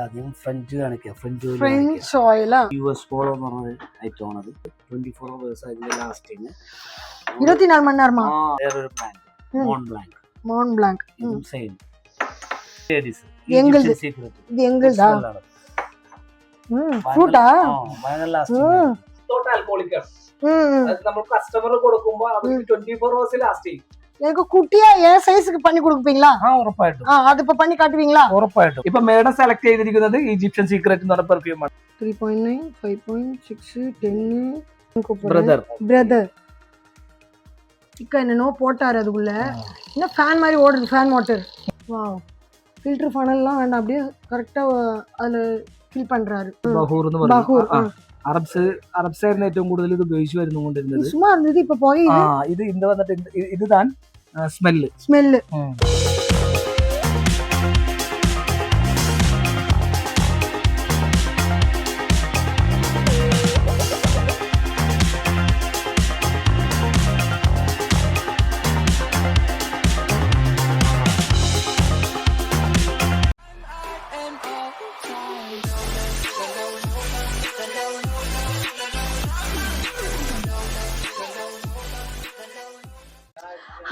ആദ്യം ഫ്രഞ്ച് കാണിക്കാം. French oil US polo എന്ന് പറഞ്ഞ ഐറ്റം ആണത്. 24 hours അതിന്റെ ലാസ്റ്റിങ് 24 മണി നേരமா വേറൊരു ബ്രാൻഡ് മോൺ ബ്ലാങ്ക് ഇതും സെയിം ലേഡീസ് എങ്കിൽது இது எங்கில்தா ഫ്രൂട്ടാ ഭയങ്കര ലാസ്റ്റിങ് ടോട്ടൽ ആൽക്കഹോളിക് ആണ്. അത് നമ്മൾ കസ്റ്റമർ കൊടുക്കുമ്പോൾ അവർക്ക് 24 hours ലാസ്റ്റ് ചെയ്യും. எனக்கு குட்டியா என் சைஸ்க்கு பண்ணி கொடுப்பீங்களா? ഉറപ്പായിട്ടും அது இப்ப பண்ணி காட்டுவீங்களா? ഉറപ്പായിട്ടും. ഇപ്പൊ മേഡം സെലക്ട് ചെയ്തിരിക്കുന്നത് ഈജിപ്ഷ്യൻ സീക്രട്ട് എന്ന് പറഞ്ഞ പെർഫ്യൂം ആണ്. 3.9 5.6 10 ബ്രദർ இக்க என்னனோ போட்டாரு அதுக்குள்ள. என்ன ஃபேன் மாதிரி ஓடுது, ஃபேன் மோட்டர். வாவ், ஃபில்டர் ஃபனல்லாம் வேண்டாம், அப்படியே கரெக்டா அதுல ஃபில் பண்றாரு. ബഹൂർ എന്ന് പറയും. பகூர் അറബ്സ് ആയിരുന്നു ഏറ്റവും കൂടുതൽ ഇത് ഉപയോഗിച്ച് വരുന്നുകൊണ്ടിരുന്നത്. சும்மா இருந்தது, இப்ப போய் ഇത് இந்த വന്നിട്ട് இதுதான் smell.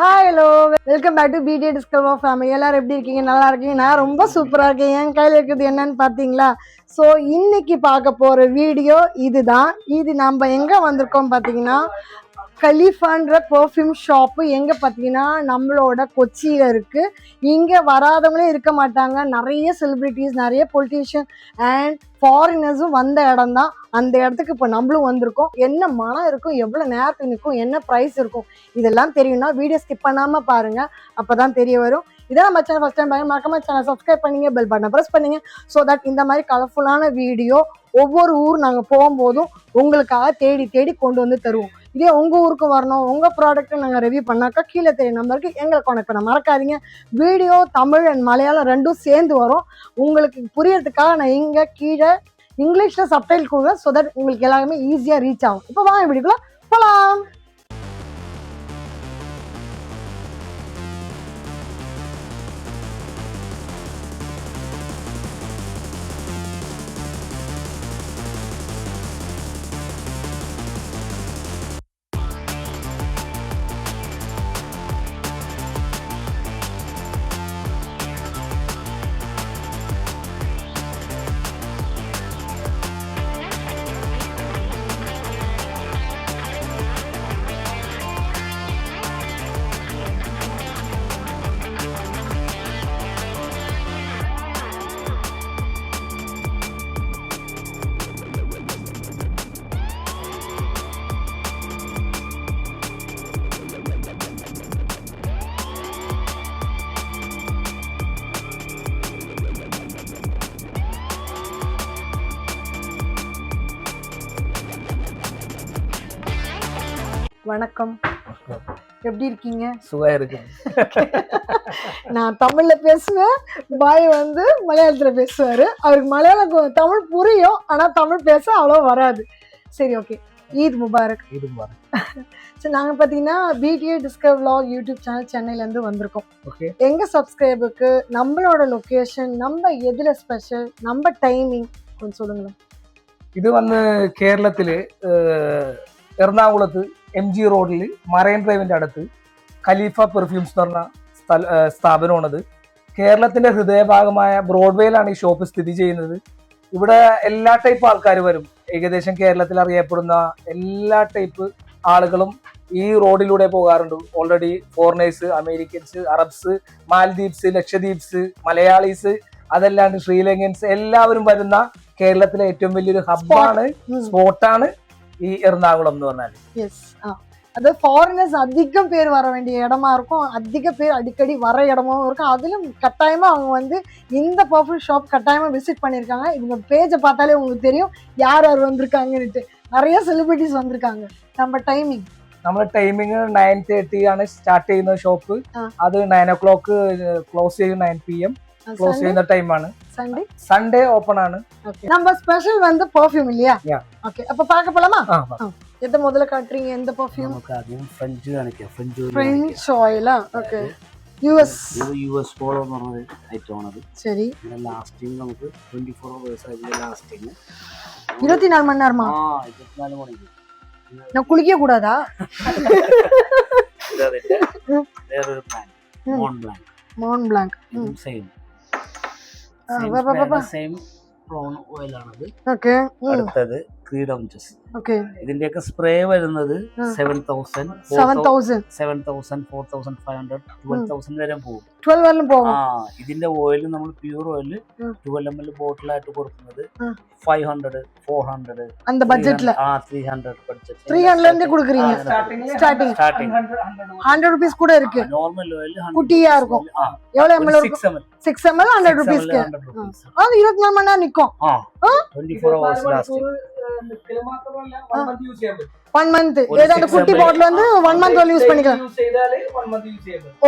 Hi hello, welcome back to PTA discover family. எல்லாரும் எப்படி இருக்கீங்க? நல்லா இருக்கீங்க? நான் ரொம்ப சூப்பராக இருக்கேன். என் கையில் இருக்குது என்னன்னு பார்த்தீங்களா? ஸோ இன்னைக்கு பார்க்க போகிற வீடியோ இதுதான். இது நம்ம எங்கே வந்திருக்கோம் பார்த்தீங்கன்னா, கலீஃபான்ற பெர்ஃப்யூம் ஷாப்பு எங்கே பார்த்தீங்கன்னா நம்மளோட கொச்சியில் இருக்குது. இங்கே வராதவங்களே இருக்க மாட்டாங்க. நிறைய செலிப்ரிட்டிஸ், நிறைய பொலிட்டீஷியன் அண்ட் ஃபாரினர்ஸும் வந்த இடம் தான். அந்த இடத்துக்கு இப்போ நம்மளும் வந்திருக்கோம். என்ன மனம் இருக்கும், எவ்வளோ நேரத்துக்கு நிற்கும், என்ன ப்ரைஸ் இருக்கும், இதெல்லாம் தெரியும்னா வீடியோ ஸ்கிப் பண்ணாமல் பாருங்கள். அப்போ தான் தெரிய வரும். இதான் நம்ம சேனல் ஃபஸ்ட் டைம் பாருங்க, மறக்காம சேனல் சப்ஸ்கிரைப் பண்ணிங்க, பெல் பட்டனை ப்ரெஸ் பண்ணிங்க. ஸோ தட் இந்த மாதிரி கலர்ஃபுல்லான வீடியோ ஒவ்வொரு ஊர் நாங்கள் போகும்போதும் உங்களுக்காக தேடி தேடி கொண்டு வந்து தருவோம். இதே உங்கள் ஊருக்கு வரணும், உங்கள் ப்ராடக்ட்டை நாங்கள் ரிவ்யூ பண்ணாக்கா கீழே தெரிய நம்பருக்கு எங்களை கான்டெக்ட் பண்ண மறக்காதீங்க. வீடியோ தமிழ் அண்ட் மலையாளம் ரெண்டும் சேர்ந்து வரும். உங்களுக்கு புரியறதுக்காக நான் இங்கே கீழே இங்கிலீஷில் சப்டைல் கொடுங்க. ஸோ தட் உங்களுக்கு எல்லாருமே ஈஸியாக ரீச் ஆகும். இப்போ வாங்க வீடியோக்குள்ள போகலாம். வணக்கம், எப்படி இருக்கீங்க? சுகா இருக்கு. நான் தமிழ்ல பேசுவேன், பாய் வந்து மலையாளத்துல பேசுவாரு. அவருக்கு மலையாளம் தமிழ் புரியும், ஆனா தமிழ் பேச அவ்வளோ வராது. சரி, ஓகே. ஈத் முபாரக். சரி, நாங்கள் பார்த்தீங்கன்னா PTA discover vlog YouTube channel சென்னையிலேருந்து வந்திருக்கோம். எங்கள் சப்ஸ்கிரைபருக்கு நம்மளோட லொக்கேஷன், நம்ம எதில் ஸ்பெஷல், நம்ம டைமிங் கொஞ்சம் சொல்லுங்களேன். ഇത് വന്ന് കേരളത്തില് എറണാകുളത്ത് MG റോഡിൽ മറൈൻ ഡ്രൈവിന്റെ അടുത്ത് ഖലീഫ പെർഫ്യൂംസ് എന്ന് പറഞ്ഞ സ്ഥാപനമാണത്. കേരളത്തിന്റെ ഹൃദയഭാഗമായ ബ്രോഡ്വേയിലാണ് ഈ ഷോപ്പ് സ്ഥിതി ചെയ്യുന്നത്. ഇവിടെ എല്ലാ ടൈപ്പ് ആൾക്കാർ വരും. ഏകദേശം കേരളത്തിൽ അറിയപ്പെടുന്ന എല്ലാ ടൈപ്പ് ആളുകളും ഈ റോഡിലൂടെ പോകാറുണ്ട്. Already foreigners, Americans, Arabs, Maldives, Lakshadweeps, Malayalees, അതല്ലാണ്ട് ശ്രീലങ്കൻസ് എല്ലാവരും വരുന്ന കേരളത്തിലെ ഏറ്റവും വലിയൊരു ഹബ്ബാണ്, സ്പോട്ടാണ് ഈ എറണാകുളം എന്ന് പറഞ്ഞാൽ. அது ஃபாரினர்ஸ் அதிகம் பேர் வர வேண்டிய இடமா இருக்கும். அதிக பேர் அடிக்கடி வர இடமாவும் இருக்கும். அதிலும் கட்டாயமா அவங்க வந்து இந்த பர்ஃப்யூம் ஷாப் கட்டாயமா விசிட் பண்ணியிருக்காங்க. இவங்க பேஜை பார்த்தாலே உங்களுக்கு தெரியும் யார் யார் வந்திருக்காங்கன்னுட்டு. நிறைய செலிபிரிட்டிஸ் வந்திருக்காங்க. நம்ம ടൈമിങ് 9:30 ആണ് സ്റ്റാർട്ട് ചെയ്യുന്ന ഷോപ്പ്. അത് 9 o'clock ക്ലോസ് ചെയ്യും. 9 PM க்ளோஸ் ചെയ്യുന്ന ടൈമാണ്. சண்டே ஓபன் ആണ്. நம்ம ஸ்பெஷல் வந்து பெர்ஃப்யூம் இல்லையா? ஓகே, அப்ப பார்க்க போலாமா? எதை முதல்ல காட்டுறீங்க? எந்த பெர்ஃப்யூம்? நமக்கு ஆദ്യം ഫ്രഞ്ച് കാണിക്കാം. ஃப்ரெஞ்ச் ஆயிலா? ஓகே. യുഎസ് ഇത് US പോളോ എന്ന് പറഞ്ഞൊരു ഐറ്റമാണത്. சரி ഇതിന്റെ ലാസ്റ്റിംഗ് നമുക്ക് 24 hours അതിന്റെ ലാസ്റ്റിംഗ് 24 மணி நேரமா 24 മണിക്കൂർ. நான் குளிக்க கூடாதா ഇതതിന്റെ വേറൊരു ബ്രാൻഡ് മോൺ ബ്ലാങ്ക്. ഇതും സെയിം സെയിം ബ്രൗൺ ഓയിൽ ആണത്. ஓகே അടുത്തത് 3 ounces. ஓகே ഇതിന്റെയൊക്കെ സ്പ്രേ വരുന്നത് 7,000 7000 4,500 12,000 വരെ പോകും. 12 வரலும் போகும். ഇതിന്റെ ഓയിൽ നമ്മൾ പ്യൂർ ഓയിൽ 12 ml ബോട്ടിലായിട്ട് കൊടുക്കുന്നത് 500 400 அந்த பட்ஜெட்ல 300 பட்ஜெட் 300 ல இருந்தே குடுக்குறீங்க. ஸ்டார்டிங் 100 rupees கூட இருக்கு. நார்மல் oil குட்டியா இருக்கும். எவ்வளவு ml இருக்கும்? 6 ml 100 rupees க்கு. அது 24 மணி நேரம் நிக்கும். 24 hours லாஸ்ட். 1 month ஏதோ அந்த குட்டி பாட்டில் வந்து 1 month வரை யூஸ் பண்ணிக்கலாம்.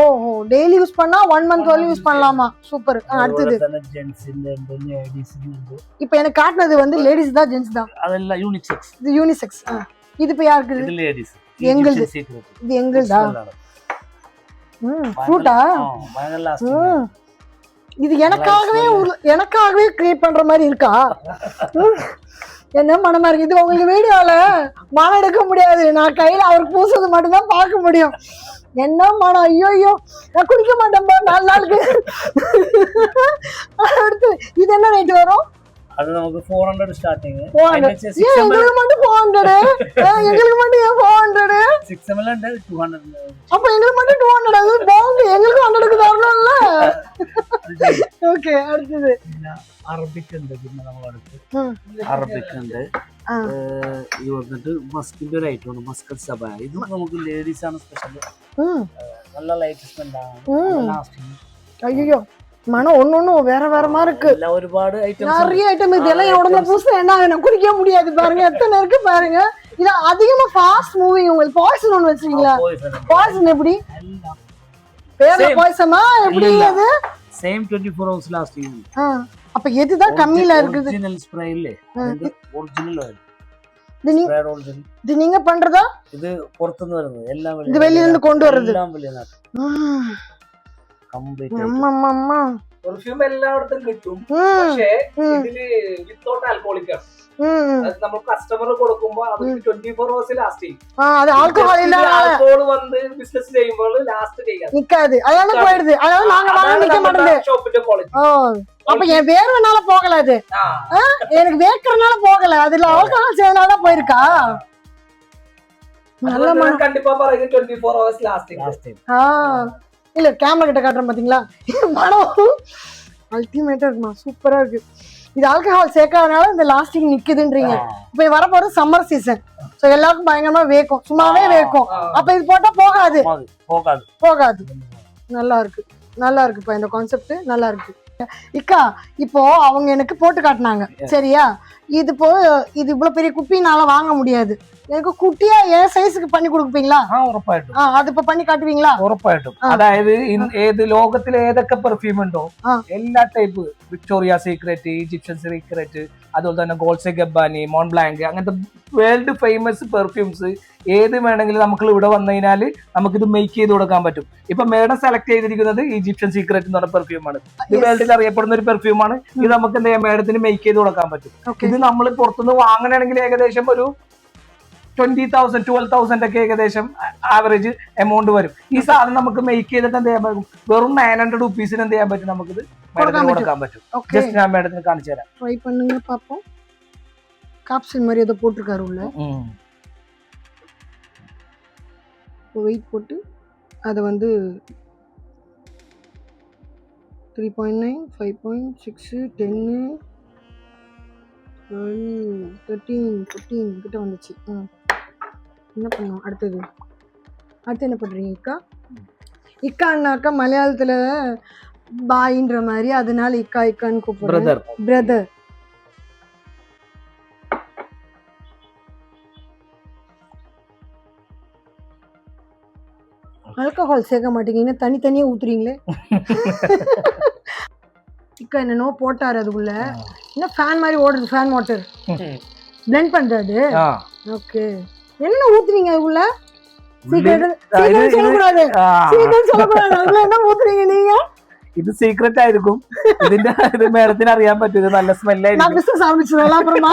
ஓஹோ டெய்லி யூஸ் பண்ணா 1 month வரை யூஸ் பண்ணலாமா? சூப்பர். அடுத்து ஜென்ட்ஸ் இந்த லேடிஸ் இந்த இப்போ எனக்கு காட்டுனது வந்து லேடிஸ் தான் ஜென்ட்ஸ் தான். அதெல்லாம் யூனிசெக்ஸ். இது யூனிசெக்ஸ். இது இப்போ யாருக்கு? இது லேடிஸ். எங்களுது. இது எங்களுதா? ஃப்ரூட்டா? பயங்கர லாஸ்ட். இது எனக்காகவே கிரியேட் பண்ற மாதிரி இருக்கா? என்ன மனமா இருக்கு. இது உங்களுக்கு வீடியோல மனம் எடுக்க முடியாது. நான் கையில அவருக்கு பூசுறது மட்டும் தான் பார்க்க முடியும். என்ன மனம். ஐயோ நான் குடிக்க மாட்டேன்பா 4 நாளுக்கு. அடுத்து இது என்ன ரேட் வரும்? அது நமக்கு 400 ஸ்டார்டிங். எங்களுக்கு மட்டும் 400. எங்களுக்கு மட்டும் ஏன் 400? 6 ml and 200. அப்ப எங்களுக்கு மட்டும் 200. அது பாங்க எங்களுக்கு 100க்கு தரணும்ல. ஓகே அடுத்து அரபிக் ഉണ്ട്. പിന്നെ നമ്മൾ അടുത്ത് അറബിക് ഉണ്ട്. ഇത് വന്നിട്ട് മസ്കിന്റെ ഒരു ഐറ്റം ആണ്. മസ്കറ്റ് സബ. ഇത് നമുക്ക് ലേഡീസ് ആണ് സ്പെഷ്യൽ. നല്ല ലൈറ്റ് സ്മെൽ ആണ്. ലാസ്റ്റിംഗ്. ஐயோ மனம் ஒன்னொன்னும் வேற வேற மாதிரி இருக்கு. எல்லாம் ഒരുപാട് ഐറ്റംസ്. நிறைய ஐட்டம். இதெல்லாம் என் உடம்புல பூச என்ன ஆகும்? குடிக்க முடியாது பாருங்க. எத்தனை இருக்கு பாருங்க. இது அதிகமா ஃபாஸ்ட் மூவிங். உங்களுக்கு பாய்சன் ஒன்று வச்சிருக்கீங்களா? பாய்சன் எப்படி? பேர்ல பாய்சமா எப்படி? அது சேம் 24 hours லாஸ்டிங். அப்ப எதுதான் கம்மியில இருக்குது? ஒரிஜினல் ஸ்ப்ரே இல்ல. Original oil. இது நீங்க பண்றதா? இது പുറത്തുനിന്ന് വരുന്നത്. എല്ലാം இது வெளியில இருந்து கொண்டு வர்றது. എല്ലാം വെളിയിലാണ്. കംപ്ലീറ്റ് പെർഫ്യൂം എല്ലായിടത്തും കിട്ടും. പക്ഷേ ഇതില് വിത്തൗട്ട് ആൽക്കോളിക് ആണ്. നമ്മൾ കസ്റ്റമർ കൊടുക്കുമ്പോ അത് 24 hours ലാസ്റ്റ് ചെയ്യും. ആൽക്കോൾ വന്ന് ബിസിനസ് ചെയ്യുമ്പോൾ ലാസ്റ്റ് ചെയ്യാം நிக்காது. அதனால போயிடுது. அதனால நாங்க வாங்க நிக்க மாட்டோம். ஷாப்பிന്റെ ക്വാളിറ്റി. அப்ப என் வேர்வனால போகல. அது எனக்கு வேர்க்கறனால போகல. அதுல ஆல்கஹால் சேர்ந்தனால போயிருக்கா? நல்ல மனம். கண்டிப்பா பாருங்க 24 hours லாஸ்டிங். இல்ல கேமரா கிட்ட காட்டுறேன் பாத்தீங்களா? மனம் அல்டிமேட்டா இருக்குமா? சூப்பரா இருக்கு. இது ஆல்கஹால் சேர்க்காதனால இந்த லாஸ்டிங் நிக்குதுன்றீங்க. இப்ப வரப்போற சம்மர் சீசன். சோ எல்லாருக்கும் பயங்கரமா வேக்கும். சும்மாவே வேக்கும். அப்ப இது போட்டா போகாது. நல்லா இருக்குப்பா இந்த கான்செப்ட். நல்லா இருக்கு. இக்கா இப்போ அவங்க எனக்கு போட்டு காட்டினாங்க. சரியா? இது இவ்வளவு பெரிய குப்பினால வாங்க முடியாது. எனக்கு കുട്ടിയാ ഏ സൈസ്ക്ക് பண்ணி കൊടുപ്പീங்களா? ഉറപ്പായിട്ടും. അതിപ്പോ பண்ணி കാട്ടുവീங்களா? ഉറപ്പായിട്ടും. അതായത് ഏത് ലോകത്തിലെ ഏതൊക്കെ പെർഫ്യൂം ഉണ്ടോ എല്ലാ type Victoria secret, Egyptian secret, അതുപോലെ തന്നെ ഗോൾസെ ഗബ്ബാനി, മോൺ ബ്ലാങ്ക്, അങ്ങനത്തെ വേൾഡ് ഫേമസ് പെർഫ്യൂംസ് ഏത് വേണമെങ്കിലും നമുക്ക് ഇവിടെ വന്നു കഴിഞ്ഞാൽ നമുക്കിത് മേക്ക് ചെയ്ത് കൊടുക്കാൻ പറ്റും. ഇപ്പൊ മേഡം സെലക്ട് ചെയ്തിരിക്കുന്നത് ഈജിപ്ഷ്യൻ സീക്രറ്റ് എന്ന് പറഞ്ഞ പെർഫ്യൂമാണ്. ഇത് വേൾഡിൽ അറിയപ്പെടുന്ന ഒരു പെർഫ്യൂമാണ്. ഇത് നമുക്ക് എന്താ ചെയ്യാം, മേഡത്തിന് മേക്ക് ചെയ്ത് കൊടുക്കാൻ പറ്റും. ഇത് നമ്മൾ പുറത്തുനിന്ന് വാങ്ങണമെങ്കിൽ ഏകദേശം ഒരു 20,000 12,000 ഒക്കെ ഏകദേശം ആവറേജ് എമൗണ്ട് വരും. ഈ സാധനം നമുക്ക് മേക്ക് ചെയ്തിട്ട് എന്ത് ചെയ്യാൻ പറ്റും, വെറും 900 rupees എന്ത് ചെയ്യാൻ പറ്റും, നമുക്കിത് മേഡത്തിന് കൊടുക്കാൻ പറ്റും. ജസ്റ്റ് ഞാൻ മേഡത്തിന് കാണിച്ചു തരാം. ட்ரை பண்ணுங்க பாப்போம். காப்சூல் மாதிரி ஏதோ போட்டுருக்காரு உள்ள. வெயிட் போட்டு அதை வந்து 3.9 5.6 10 13 14 கிட்ட வந்துச்சு. என்ன பண்ணோம் அடுத்து என்ன பண்றீங்க இக்கா? இக்கான்னாக்கா மலையாளத்துல பாயின்ற மாதிரி, அதனால இக்கா இக்கான்னு கூப்பிடுறேன். பிரதர். ஆல்கஹால் சேர்க்க மாட்டீங்கன்னா தனித்தனியா ஊத்துறீங்களே. இக்கா என்னன்னோ போட்டாரு அதுக்குள்ள. என்ன ஃபேன் மாதிரி ஓடுது, ஃபேன் மோட்டர் பிளெண்ட் பண்றாரு. ஓகே. என்ன ஊத்துறீங்க அதுக்குள்ள? சொல்லக்கூடாது சொல்லக்கூடாது. அதுல என்ன ஊத்துறீங்க நீங்க? ഇത് സീക്രട്ട് ആയിരിക്കും. ഇതിന്റെ ഇത് മേഡത്തിന് അറിയാൻ പറ്റും. ഇത് നല്ല സ്മെല്ലായിരിക്കും. நான் பிசினஸ் ஆரம்பிச்சதெல்லாம் അപ്പുറமா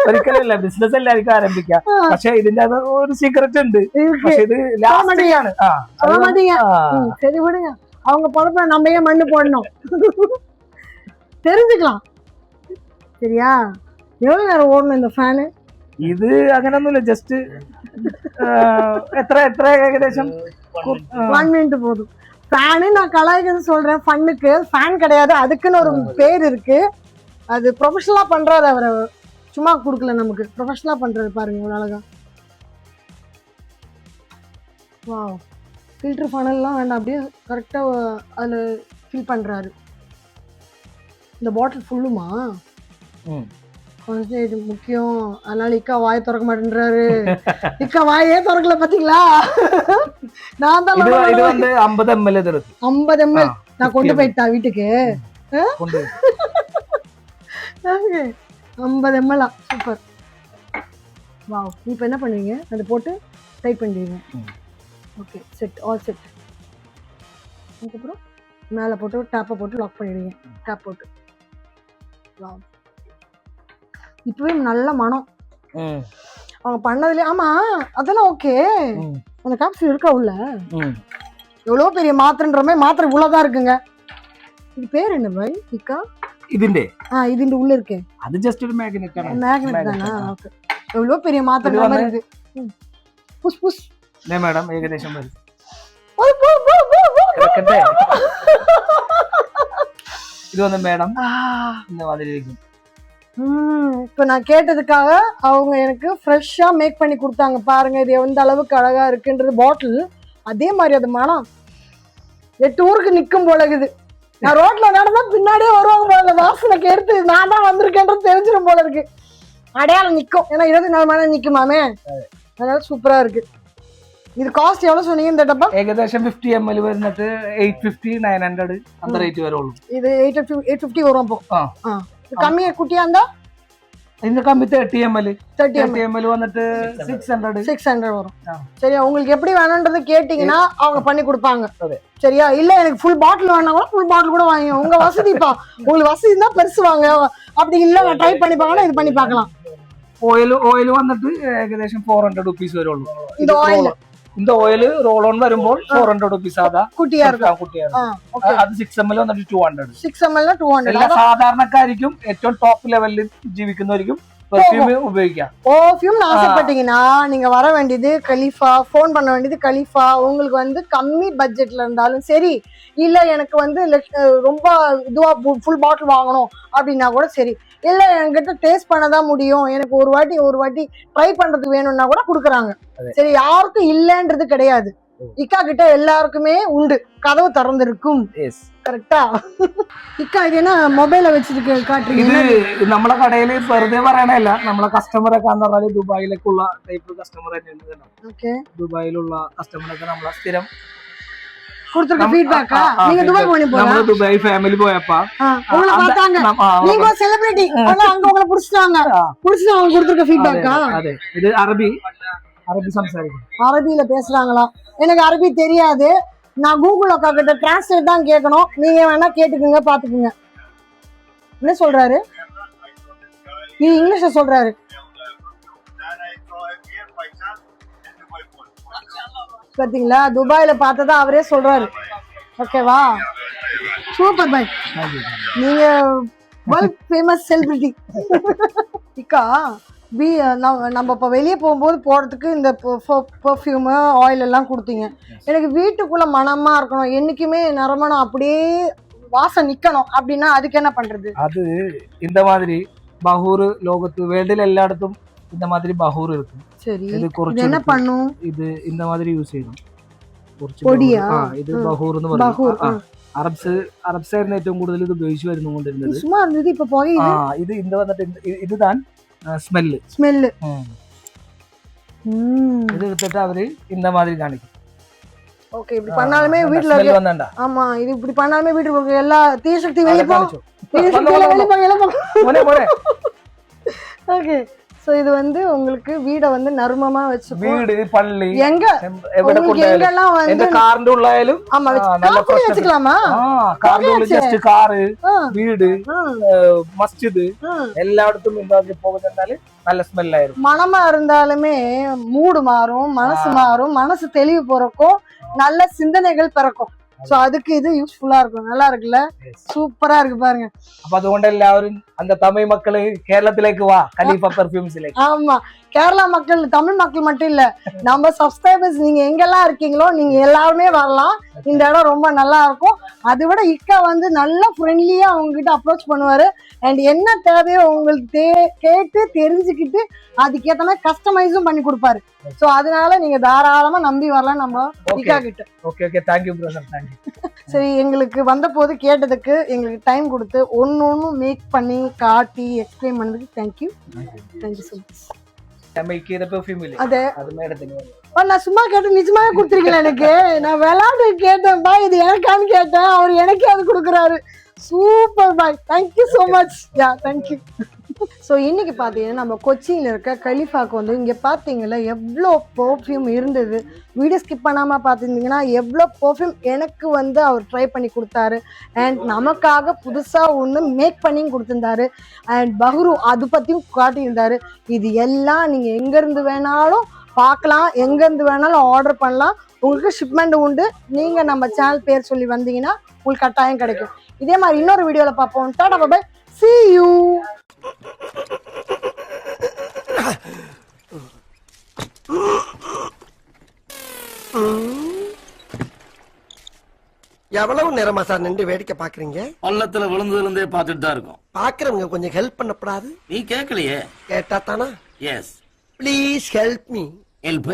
ഒരിക്കലല്ല, ബിസിനസ് എല്ലാവർക്കും ആരംഭിക്കാം. പക്ഷെ ഇതിന്റെ അത് ഒരു സീക്രട്ട് ഉണ്ട്. പക്ഷെ ഇത് ലാസ്റ്റിലാണ്. சொல்ல மாட்டீங்க. சரி விடுங்க, அவங்க பொழப்ப நம்ம ஏன் மண்ணு போடணும்? தெரிஞ்சுக்கலாம். சரியா? எவ்வளவு நேரம் ஓடணும் இந்த ஃபேனு? ഇത് അങ്ങനൊന്നുമില്ല. ജസ്റ്റ് എത്ര എത്ര ഏകദേശം 1 மினிட் போதும். ஃபேனு நான் கலாய்க்கிறது சொல்றேன், ஃபன்னுக்கு. ஃபேன் கிடையாது, அதுக்குன்னு ஒரு பேர் இருக்கு. அது ப்ரொஃபஷனலா பண்றாரு அவரை, சும்மா கொடுக்கல நமக்கு. ப்ரொஃபஷனலா பண்றாரு பாருங்க இவ்வளவு அழகா. வாவ், ஃபில்டர் ஃபனல்லாம் வேண்டாம், அப்படியே கரெக்டா அதுல ஃபில் பண்றாரு. இந்த பாட்டில் ஃபுல்லுமா? கொஞ்சம் இது முக்கியம், அதனால இக்கா வாயை திறக்க மாட்டேன்றாரு. இக்கா வாயே திறக்கல பாத்தீங்களா? நான் தான் ഇത് வந்து 50 ml இருக்கு. 50 ml நான் கொண்டு போயிட்டா வீட்டுக்கு. 50 ml சூப்பர். வாவ், இப்போ என்ன பண்ணுவீங்க? அதை போட்டு டைட் பண்ணிடுவீங்க. Okay, set, all set. அதுக்கப்புறம் மேலே போட்டு டேப்பை போட்டு லாக் பண்ணிடுவீங்க. டேப் போட்டு. வாவ், இப்பவே நல்ல மனம் அவங்க பண்ணதுல. ஆமா, அதெல்லாம் ஓகே. அந்த காப்சூல் இருக்கா உள்ள? எவ்வளவு பெரிய மாத்திரன்ற மாதிரி மாத்திரை உள்ளதான் இருக்குங்க. இது பேர் என்ன பாய்? இக்கா ഇതിന്റെ ഇതിന്റെ ഉള്ളിൽ இருக்கே, அது ஜஸ்ட் ஒரு மேக்னெட் ആണ്. மேக்னெட் தானா? ஓகே. எவ்வளவு பெரிய மாத்திரை மாதிரி இருக்கு. Push push. നെ மேடம் ஏகദേശம் வரும். ஓய் போ போ போ போ. இது வந்து மேடம் இந்த மாதிரி இருக்கும். இப்போ நான் கேட்டதுக்காக அவங்க எனக்கு ஃப்ரெஷ்ஷா மேக் பண்ணி கொடுத்தாங்க. பாருங்க இது எந்த அளவுக்கு அழகா இருக்குன்றது. பாட்டில் அதே மாதிரி அது மனம் 8 ஊருக்கு நிக்கும் போல இருக்குது. நான் ரோட்ல நடந்தா பின்னாடியே வருவாங்க போல. வாசனைக்கு எடுத்து நான் தான் வந்திருக்கேன்றது தெரிஞ்சிடும் போல இருக்கு. அடையாளம் நிக்கும். ஏன்னா 24 மணி நேரம் நிக்குமாமே. அதனால சூப்பரா இருக்கு. இது காஸ்ட் எவ்வளவு சொன்னீங்க இந்த டப்பா? ഏകദേശം 50 ml വരുന്നിട്ട് 850 900 அந்த ரேட் வருള്ളൂ. இது 850 வரும். அப்போ கம்மியா குட்டியா இருந்தா இந்த கம்மி 30 ml 30 ml வந்துட்டு 600 வரும். சரியா? உங்களுக்கு எப்படி வேணும்ன்றது கேட்டீங்கன்னா அவங்க பண்ணி கொடுப்பாங்க. சரியா? இல்ல எனக்கு ஃபுல் பாட்டில் வேணா கூட ஃபுல் பாட்டில் கூட வாங்க. உங்க வசதிப்பா. உங்களுக்கு வசதி இருந்தா பெருசு வாங்க. அப்படி இல்ல நான் ட்ரை பண்ணி பார்க்கணும், இது பண்ணி பார்க்கலாம். ഓയിൽ വന്നിട്ട് ഏകദേശം 400 rupees വരുള്ളൂ. இந்த ஆயில் இந்த ഓയിൽ റോൾ ഓൺ വരുമ്പോൾ 400 rupees ആദാ കുട്ടിയാ இருக்கும். അത് 6 ml വന്നിട്ട് 200. 6 ml 200. എല്ലാ സാധാരണക്കാർക്കും ഏറ്റവും ടോപ്പ് ലെവലിൽ ജീവിക്കുന്നവർക്കും பெர்ஃப்யூம் உபயோகிக்கலாம். பெர்ஃப்யூம் ஆசைப்பட்டீங்கன்னா நீங்க வர வேண்டியது கலீஃபா, ஃபோன் பண்ண வேண்டியது கலீஃபா. உங்களுக்கு வந்து கம்மி பட்ஜெட்ல இருந்தாலும் சரி, இல்ல எனக்கு வந்து ரொம்ப இதுவா ஃபுல் பாட்டில் வாங்கணும் அப்படின்னா கூட சரி, இல்ல என்கிட்ட டேஸ்ட் பண்ணதான் முடியும், எனக்கு ஒரு வாட்டி ட்ரை பண்றதுக்கு வேணும்னா கூட கொடுக்குறாங்க. சரி, யாருக்கும் இல்லன்றது கிடையாது. இக்கா கிட்ட எல்லாருக்குமே உண்டு, கதவு திறந்திருக்கும். கரெக்டா? இக்கா இது என்ன மொபைல வச்சிருக்கு காட்டுறீங்க? ഇത് നമ്മളെ കടയില് വെറുതെ പറയണല്ല, നമ്മളെ കസ്റ്റമർ ഒക്കെ എന്ന് പറഞ്ഞാൽ ദുബായിലേക്കുള്ള ടൈപ്പ് കസ്റ്റമർ തന്നെയാണ്. ഓക്കേ. ദുബായിലുള്ള കസ്റ്റമറൊക്കെ നമ്മളെ സ്ഥിരം கொடுத்திருக்க ஃபீட்பேக்கா? நீங்க துபாய் போனீங்க போல. நம்ம துபாய் ஃபேமிலி போயப்பா உங்களை பார்த்தாங்க. நீங்க ஒரு செலிபிரிட்டி, ஆனா அங்க உங்களை புடிச்சிட்டாங்க. அவங்க கொடுத்திருக்க ஃபீட்பேக்கா? அதே. இது அரபி സംസാരിക്കും. அரபியில பேசுறாங்களா? எனக்கு அரபி தெரியாது. நான் கூகுள் அக்கா கிட்ட டிரான்ஸ்லேட் தான் கேட்கணும். நீங்க வேணா கேட்டுக்குங்க, பாத்துக்குங்க. என்ன சொல்றாரு? இது இங்கிலீஷ்ல சொல்றாரு. பாத்தீங்களா? துபாயில பார்த்ததா அவரே சொல்றாரு. ஓகேவா? சூப்பர் பாய், நீங்க வேர்ல்ட் ஃபேமஸ் செலிபிரிட்டி. இக்கா நம்ம இப்போ வெளியே போகும்போது போகிறதுக்கு இந்த பெர்ஃப்யூமு ஆயில் எல்லாம் கொடுத்தீங்க. எனக்கு வீட்டுக்குள்ளே மனமாக இருக்கணும், என்றைக்குமே நறுமணம் அப்படியே வாசம் நிற்கணும் அப்படின்னா அதுக்கு என்ன பண்ணுறது? அது இந்த மாதிரி பஹூர் லோகத்து வேர்ல்டில் எல்லா இந்த மாதிரி பஹூர் இருக்கு. சரி, இது என்ன பண்ணும்? இது இந்த மாதிரி யூஸ் ചെയ്യണം. പൊടിയാ? ഇത് ബഹൂർ എന്ന് പറയും. അറബ്സ് ആയിരുന്നു ഏറ്റവും കൂടുതൽ ഇത് ഉപയോഗിച്ച് വരുന്നുകൊണ്ടിരുന്നത്. சும்மா இருந்தது, இப்போ போய் ഇത് இந்த வந்துட்டு இதுதான் ஸ்மெல்லு. இது எடுத்துட்டு அவரு இந்த மாதிரி காணிக்கும். ஓகே, இப்படி பண்ணாலுமே வீட்ல இருக்கு. வந்தாண்டா. ஆமா, இது இப்படி பண்ணாலுமே வீட்டுல இருக்க எல்லா தீசக்தி வெளிய போ. தீசக்தி வெளிய போ. போறே. ஓகே, சோ இது வந்து உங்களுக்கு வீட வந்து நர்மமா வச்சுக்கோ. வீடு பள்ளி எங்க എവിടെ உங்களுக்கு எங்கெல்லாம் வந்து എന്റെ കാറിന്റെ ഉള്ളായാലും ஆமா நல்ல கார் வச்சுக்கலாமா? കാറിന്റെ ഉള്ളിൽ ജസ്റ്റ് കാറ് ஆ, വീട് ஆ, മസ്ജിദ് ஆ. എല്ലായിടത്തും ഇണ്ടാക്കി പോകുന്നുണ്ടാല് நல்ல ஸ்மெல் ஆயிரும். மனமா இருந்தாலுமே மூடு மாறும், மனசு மாறும், மனசு தெளிவு பிறக்கும், நல்ல சிந்தனைகள் பிறக்கும். சோ அதுக்கு இது யூஸ்ஃபுல்லா இருக்கும். நல்லா இருக்குல்ல, சூப்பரா இருக்கு பாருங்க. അപ്പൊ അതുകൊണ്ട് എല്ലാവരും அந்த தமிழ் மக்களே കേരളത്തിലേക്ക് വാ, ഖലീഫ പെർഫ്യൂംസിലേക്ക്. ஆமா, கேரளா மக்கள், தமிழ் மக்கள் மட்டும் இல்ல, நம்ம சப்ஸ்கிரைபர்ஸ் நீங்க எங்கெல்லாம் இருக்கீங்களோ நீங்க எல்லாருமே வரலாம். இந்த இடம் ரொம்ப நல்லா இருக்கும். அதை விட இக்கா வந்து நல்லா ஃப்ரெண்ட்லியா உங்ககிட்ட அப்ரோச் பண்ணுவாரு. அண்ட் என்ன தேவையோ உங்களுக்கு கேட்டு தெரிஞ்சுக்கிட்டு அதுக்கேற்ற மாதிரி கஸ்டமைஸும் பண்ணி கொடுப்பாரு. சோ அதனால நீங்க தாராளமா நம்பி வரலாம் நம்ம இக்கா கிட்ட. Okay okay, thank you brother, thank you. சரி, எங்களுக்கு வந்த போது கேட்டதுக்கு எங்களுக்கு டைம் கொடுத்து ஒன்னு மேக் பண்ணி காட்டி எக்ஸ்பிளைன் பண்ணதுக்கு தேங்க்யூ ஸோ மச். നമുക്ക് ഇത് പെർഫ്യൂം ഇല്ലേ, അതെ, അത് മേഡത്തിന് വേണം. நான் சும்மா கேட்டேன், நிஜமாவே கொடுத்துருக்கீங்களா எனக்கு? நான் விளையாட்டு கேட்டேன்ப்பா, இது எனக்கான்னு கேட்டேன், அவர் எனக்கே அது கொடுக்குறாரு. சூப்பர் பாய், தேங்க்யூ ஸோ மச். யா, தேங்க்யூ. ஸோ இன்னைக்கு பார்த்தீங்கன்னா நம்ம கொச்சியில் இருக்க கலிஃபாக்கு வந்து இங்கே பார்த்தீங்களா எவ்வளோ பர்ஃப்யூம் இருந்தது. வீடியோ ஸ்கிப் பண்ணாமல் பார்த்துருந்தீங்கன்னா எவ்வளோ பர்ஃப்யூம் எனக்கு வந்து அவர் ட்ரை பண்ணி கொடுத்தாரு. அண்ட் நமக்காக புதுசாக ஒன்று மேக் பண்ணியும் கொடுத்துருந்தாரு. அண்ட் பஹ்ரு அது பற்றியும் காட்டியிருந்தாரு. இது எல்லாம் நீங்கள் எங்கேருந்து வேணாலும் பார்க்கலாம், எங்கேருந்து வேணாலும் ஆர்டர் பண்ணலாம். உங்களுக்கு ஷிப்மெண்ட் உண்டு. நீங்கள் நம்ம சேனல் பேர் சொல்லி வந்தீங்கன்னா உங்களுக்கு கட்டாயம் கிடைக்கும். இதே மாதிரி இன்னொரு வீடியோவில் பார்ப்போம். டாடா பை பை, see you. எவ்வளவு நேரமா சார் நின்று வேடிக்கை பாக்குறீங்க? பள்ளத்துல விழுந்ததுல இருந்தே பார்த்துட்டு தான் இருக்கோம். பாக்குறவங்க கொஞ்சம் ஹெல்ப் பண்ணப்படாது? நீ கேட்கலையே. கேட்டா தானா? Yes, please help me. Help